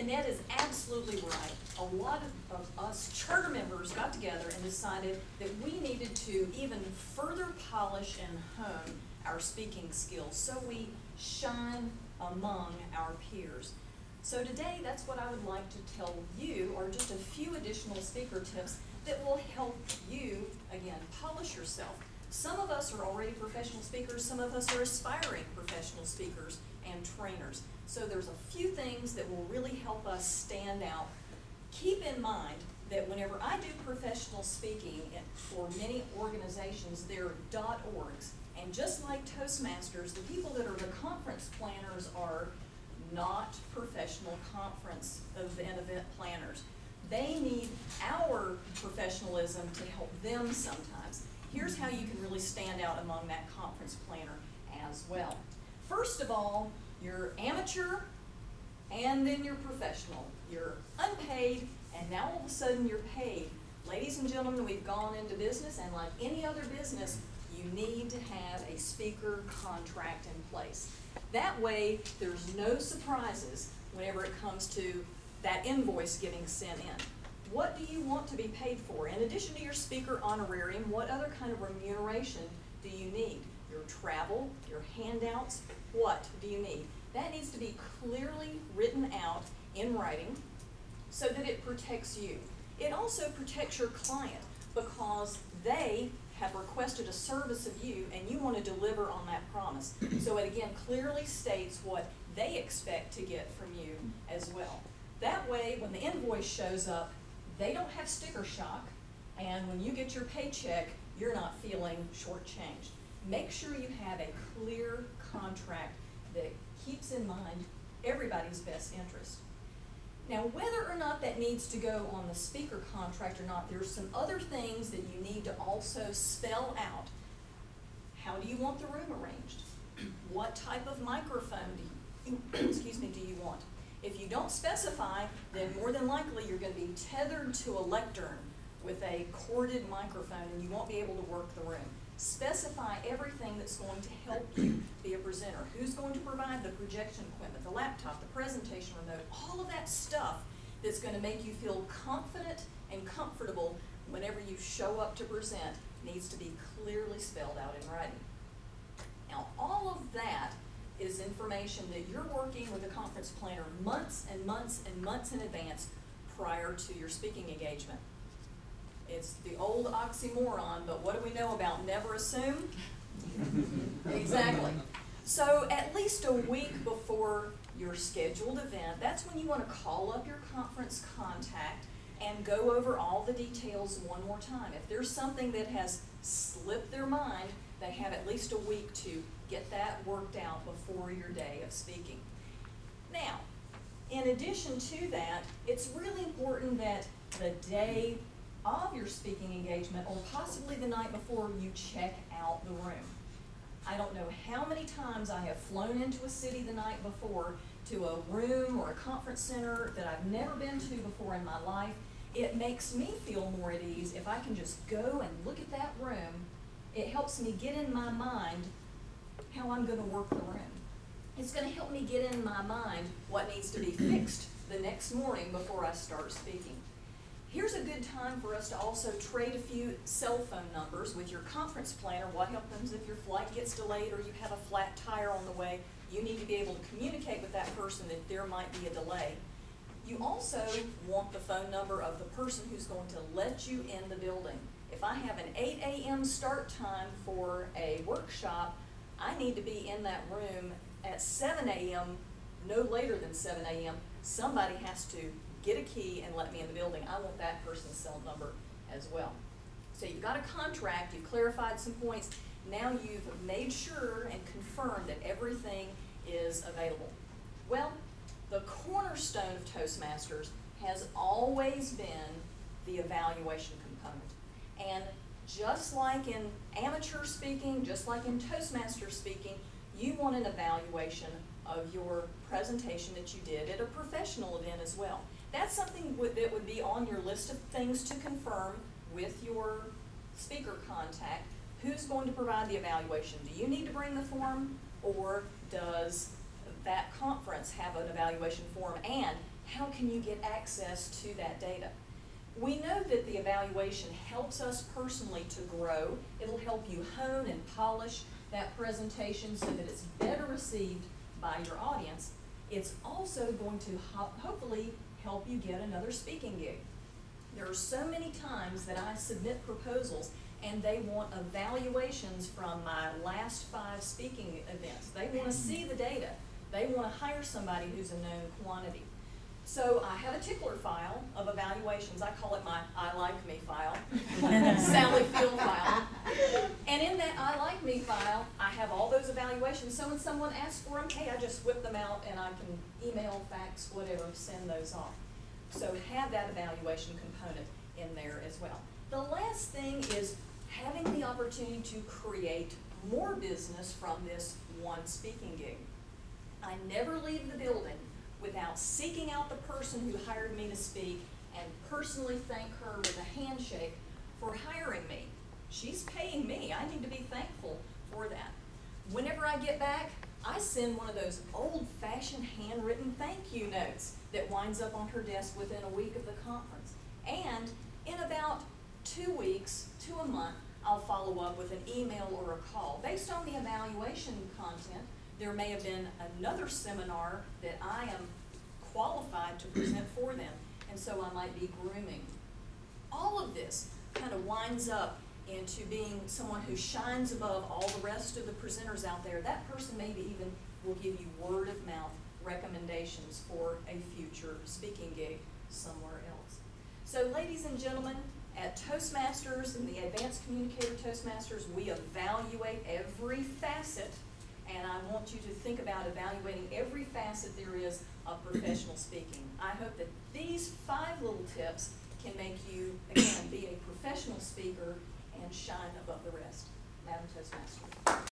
And that is absolutely right. A lot of us charter members got together and decided that we needed to even further polish and hone our speaking skills so we shine among our peers. So today, that's what I would like to tell you, are just a few additional speaker tips that will help you, again, polish yourself. Some of us are already professional speakers, some of us are aspiring professional speakers and trainers. So there's a few things that will really help us stand out. Keep in mind that whenever I do professional speaking for many organizations, there are .orgs. And just like Toastmasters, the people that are the conference planners are not professional conference and event planners. They need our professionalism to help them sometimes. Here's how you can really stand out among that conference planner as well. First of all, you're amateur and then you're professional. You're unpaid and now all of a sudden you're paid. Ladies and gentlemen, we've gone into business, and like any other business, you need to have a speaker contract in place. That way, there's no surprises whenever it comes to that invoice getting sent in. What do you want to be paid for? In addition to your speaker honorarium, what other kind of remuneration do you need? Your travel, your handouts, what do you need? That needs to be clearly written out in writing so that it protects you. It also protects your client because they have requested a service of you and you want to deliver on that promise. So it again clearly states what they expect to get from you as well. That way, when the invoice shows up, they don't have sticker shock, and when you get your paycheck, you're not feeling shortchanged. Make sure you have a clear contract that keeps in mind everybody's best interest. Now, whether or not that needs to go on the speaker contract or not, there's some other things that you need to also spell out. How do you want the room arranged? What type of microphone do you want? If you don't specify, then more than likely you're going to be tethered to a lectern with a corded microphone and you won't be able to work the room. Specify everything that's going to help you be a presenter. Who's going to provide the projection equipment, the laptop, the presentation remote, all of that stuff that's going to make you feel confident and comfortable whenever you show up to present needs to be clearly spelled out in writing. Now, all of that is information that you're working with a conference planner months and months and months in advance prior to your speaking engagement. It's the old oxymoron, but what do we know about never assume? Exactly. So at least a week before your scheduled event, that's when you want to call up your conference contact and go over all the details one more time. If there's something that has slipped their mind, they have at least a week to get that worked out before your day of speaking. Now, in addition to that, it's really important that the day of your speaking engagement, or possibly the night before, you check out the room. I don't know how many times I have flown into a city the night before to a room or a conference center that I've never been to before in my life. It makes me feel more at ease if I can just go and look at that room. It helps me get in my mind how I'm going to work the room. It's going to help me get in my mind what needs to be fixed the next morning before I start speaking. Here's a good time for us to also trade a few cell phone numbers with your conference planner. What happens if your flight gets delayed or you have a flat tire on the way? You need to be able to communicate with that person that there might be a delay. You also want the phone number of the person who's going to let you in the building. If I have an 8 a.m. start time for a workshop, I need to be in that room at 7 a.m., no later than 7 a.m. Somebody has to get a key and let me in the building. I want that person's cell number as well. So you've got a contract, you've clarified some points, now you've made sure and confirmed that everything is available. Well, the cornerstone of Toastmasters has always been the evaluation component. And just like in amateur speaking, just like in Toastmaster speaking, you want an evaluation of your presentation that you did at a professional event as well. That's something that would be on your list of things to confirm with your speaker contact. Who's going to provide the evaluation? Do you need to bring the form, or does that conference have an evaluation form? And how can you get access to that data? We know that the evaluation helps us personally to grow. It'll help you hone and polish that presentation so that it's better received by your audience. It's also going to hopefully help you get another speaking gig. There are so many times that I submit proposals and they want evaluations from my last 5 speaking events. They want to see the data. They want to hire somebody who's a known quantity. So I have a tickler file of evaluations. I call it my I like me file, Sally Field file. And in that I like me file, I have all those evaluations. So when someone asks for them, hey, I just whip them out and I can email, fax, whatever, send those off. So have that evaluation component in there as well. The last thing is having the opportunity to create more business from this one speaking gig. I never leave the building without seeking out the person who hired me to speak and personally thank her with a handshake for hiring me. She's paying me. I need to be thankful for that. Whenever I get back, I send one of those old-fashioned handwritten thank you notes that winds up on her desk within a week of the conference. And in about 2 weeks to a month, I'll follow up with an email or a call. Based on the evaluation content, there may have been another seminar that I am qualified to present for them, and so I might be grooming. All of this kind of winds up into being someone who shines above all the rest of the presenters out there. That person maybe even will give you word of mouth recommendations for a future speaking gig somewhere else. So ladies and gentlemen, at Toastmasters and the Advanced Communicator Toastmasters, we evaluate every facet, and I want you to think about evaluating every facet there is of professional speaking. I hope that these 5 little tips can make you, again, be a professional speaker and shine above the rest. Madam Toastmaster.